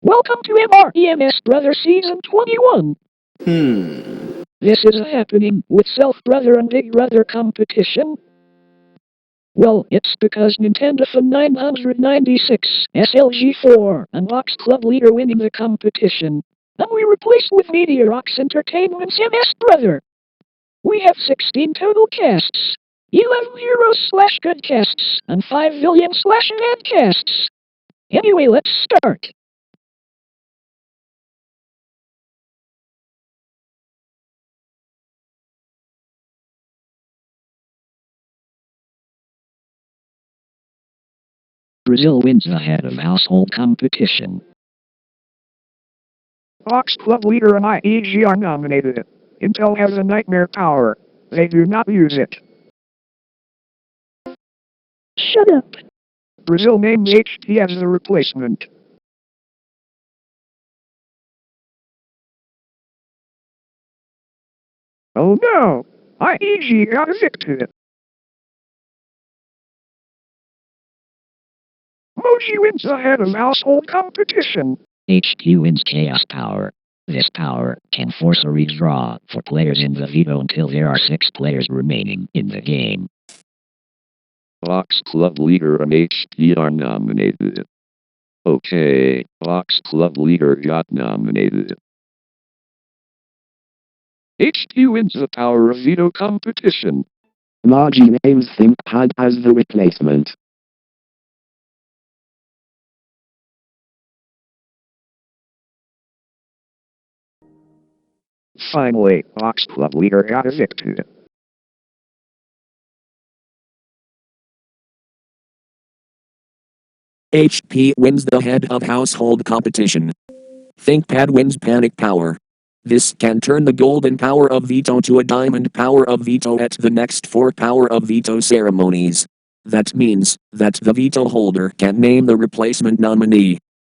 Welcome to MREMS Brother Season 21. This is a happening with Self Brother and Big Brother competition. Well, it's because Nintendo Fan 996 SLG4 and Box Club Leader winning the competition. And we replaced with Media Rocks Entertainment's MS Brother. We have 16 total casts, 11 heroes slash good casts, and 5 villains slash bad casts. Anyway, let's start. Brazil wins the head of household competition. Box Club Leader and IEG are nominated. Intel has a nightmare power. They do not use it. Shut up. Brazil names HT as the replacement. Oh no! IEG got evicted. Moji wins the head of household competition. HT wins Chaos Power. This power can force a redraw for players in the veto until there are 6 players remaining in the game. Box Club Leader and HT are nominated. Okay, Box Club Leader got nominated. HT wins the power of veto competition. Moji names ThinkPad as the replacement. Finally, Box Club Leader got evicted. HP wins the head of household competition. ThinkPad wins Panic Power. This can turn the golden power of veto to a diamond power of veto at the next 4 power of veto ceremonies. That means that the veto holder can name the replacement nominee.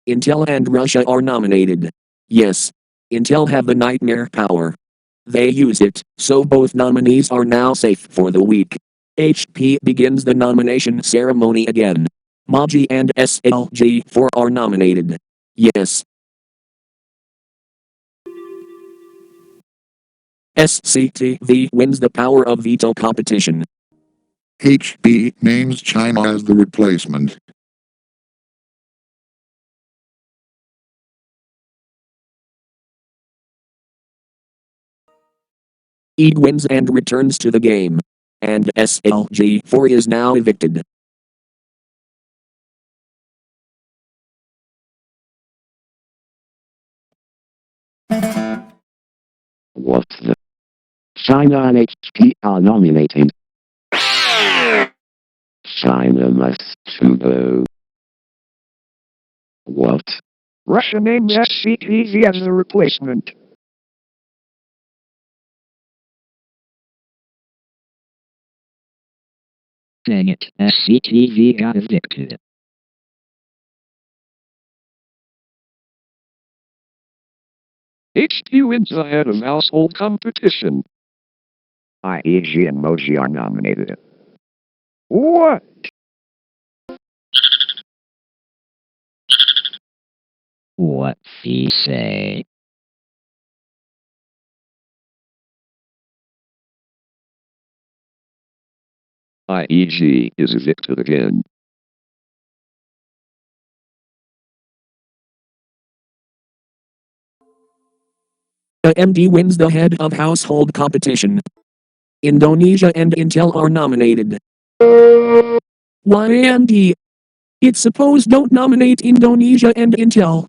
Intel and Russia are nominated. Yes. Intel have the nightmare power. They use it, so both nominees are now safe for the week. HP begins the nomination ceremony again. Moji and SLG4 are nominated. Yes. SCTV wins the power of veto competition. HB names China as the replacement. E wins and returns to the game. And SLG4 is now evicted. What the? China and HP are nominated. China must to go. What? Russia names SCTV as the replacement. Dang it, SCTV got evicted. HT wins the head of household competition. IEG and Moji are nominated. What? What he say? IEG is evicted again. AMD wins the head of household competition. Indonesia and Intel are nominated. Why AMD? It's supposed don't nominate Indonesia and Intel.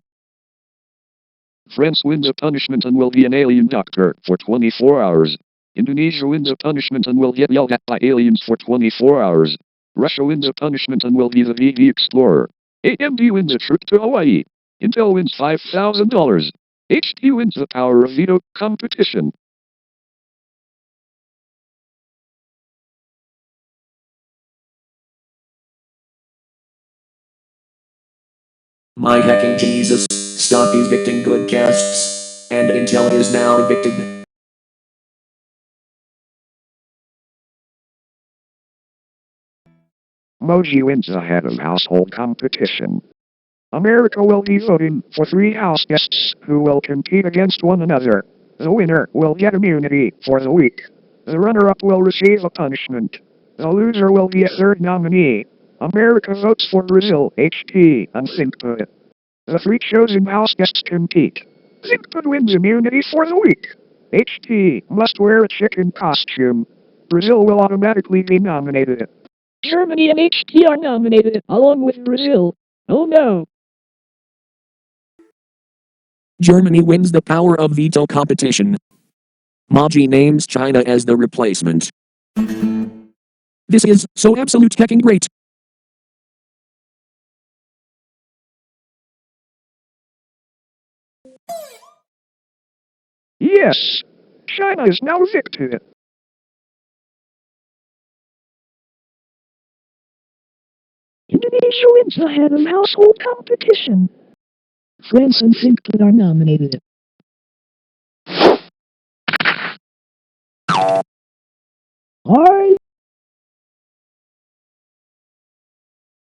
France wins a punishment and will be an alien doctor for 24 hours. Indonesia wins a punishment and will get yelled at by aliens for 24 hours. Russia wins a punishment and will be the VV Explorer. AMD wins a trip to Hawaii. Intel wins $5,000. HT wins the power of veto competition. My hecking Jesus, stop evicting good casts. And Intel is now evicted. Moji wins the head of household competition. America will be voting for 3 house guests who will compete against one another. The winner will get immunity for the week. The runner-up will receive a punishment. The loser will be a third nominee. America votes for Brazil, HT, and Thinkpud. The 3 chosen house guests compete. Thinkpud wins immunity for the week. HT must wear a chicken costume. Brazil will automatically be nominated. Germany and HT are nominated, along with Brazil. Oh no! Germany wins the power of veto competition. Moji names China as the replacement. This is so absolute hecking great. Yes! China is now evicted. Indonesia wins the head of household competition. France and Thinkpud are nominated. Hi!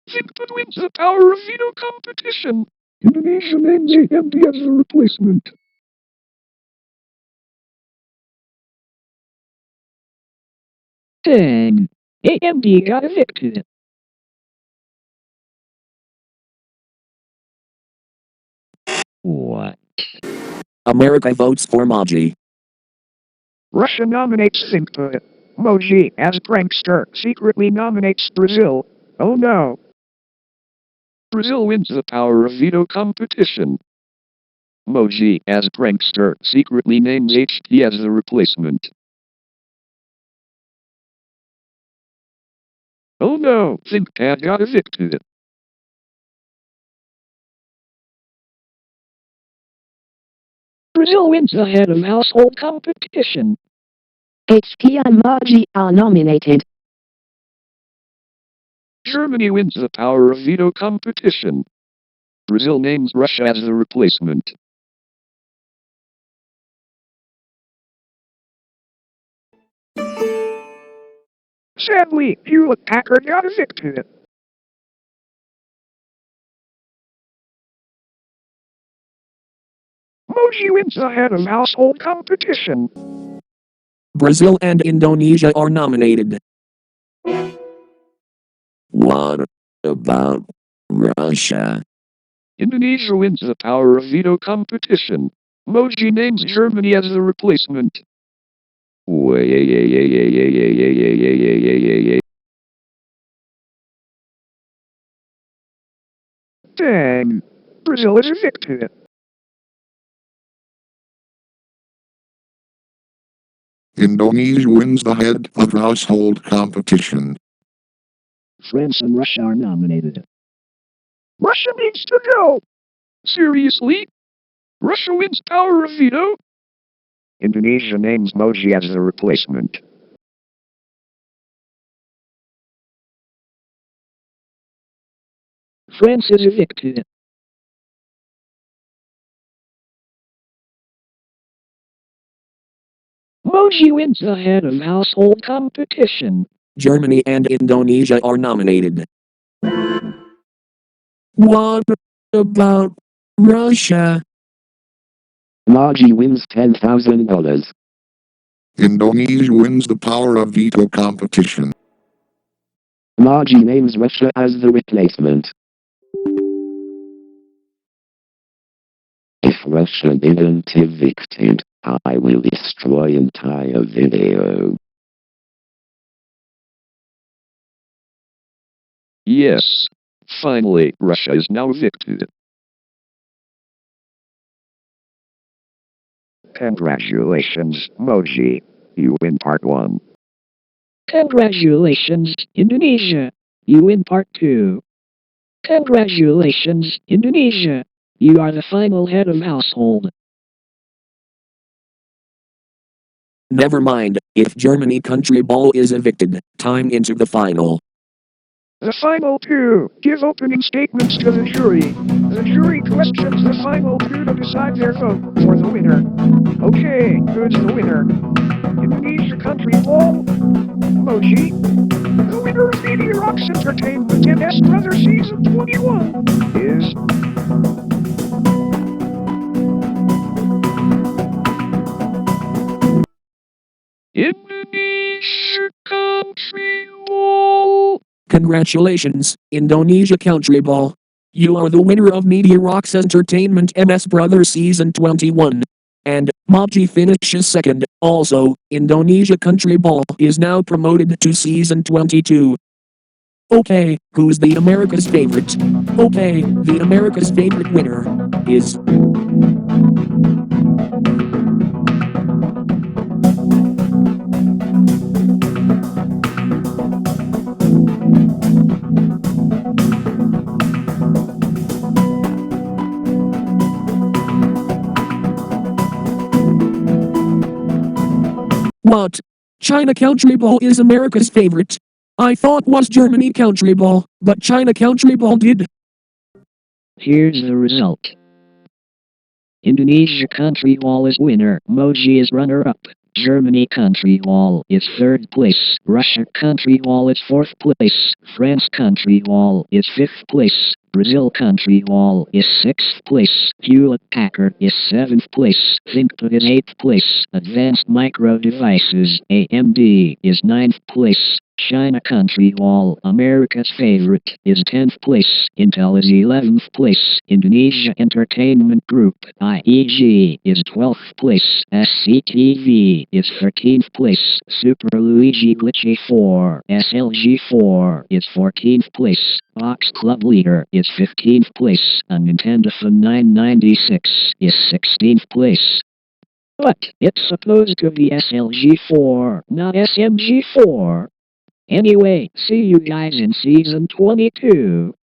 Thinkpud wins the power of veto competition. Indonesia names AMD as the replacement. Dang! AMD got evicted. What? America votes for Moji. Russia nominates Thinkpud. Moji, as prankster, secretly nominates Brazil. Oh no! Brazil wins the power of veto competition. Moji, as prankster, secretly names HT as the replacement. Oh no! Thinkpad got evicted. Brazil wins the head of household competition. HT and Moji are nominated. Germany wins the power of veto competition. Brazil names Russia as the replacement. Sadly, Hewlett Packard got evicted. Moji wins the head of household competition. Brazil and Indonesia are nominated. What about Russia? Indonesia wins the power of veto competition. Moji names Germany as the replacement. Dang! Brazil is evicted. Indonesia wins the head of household competition. France and Russia are nominated. Russia needs to go! Seriously? Russia wins power of veto? Indonesia names Moji as the replacement. France is evicted. Moji wins the head of household competition. Germany and Indonesia are nominated. What about Russia? Moji wins $10,000. Indonesia wins the power of veto competition. Moji names Russia as the replacement. If Russia didn't evicted, I will destroy entire video. Yes. Finally, Russia is now evicted. Congratulations, Moji. You win part 1. Congratulations, Indonesia. You win part 2. Congratulations, Indonesia. You are the final head of household. Never mind, if Germany Countryball is evicted, time into the final. The final 2 give opening statements to the jury. The jury questions the final 2 to decide their vote for the winner. Okay, who's the winner? Indonesia Countryball? Moji? The winner of Media Rocks Entertainment MS Brother Season 21 is Indonesia Countryball. Congratulations, Indonesia Countryball. You are the winner of Media Rocks Entertainment MS Brother Season 21. And Moji finishes second. Also, Indonesia Countryball is now promoted to Season 22. Okay, who's the America's favorite? Okay, the America's favorite winner is what? China Countryball is America's favorite. I thought was Germany Countryball, but China Countryball did. Here's the result. Indonesia Countryball is winner. Moji is runner-up. Germany Countryball is third place. Russia Countryball is fourth place. France Countryball is fifth place. Brazil Countryball is sixth place. Hewlett Packard is seventh place. ThinkPad is eighth place. Advanced Micro Devices (AMD) is ninth place. China Countryball, America's favorite, is 10th place. Intel is 11th place. Indonesia Entertainment Group, IEG, is 12th place. SCTV is 13th place. Super Luigi Glitchy 4, SLG4, is 14th place. Box Club Leader is 15th place. And Nintendo Fun 996 is 16th place. But it's supposed to be SLG4, not SMG4. Anyway, see you guys in Season 22.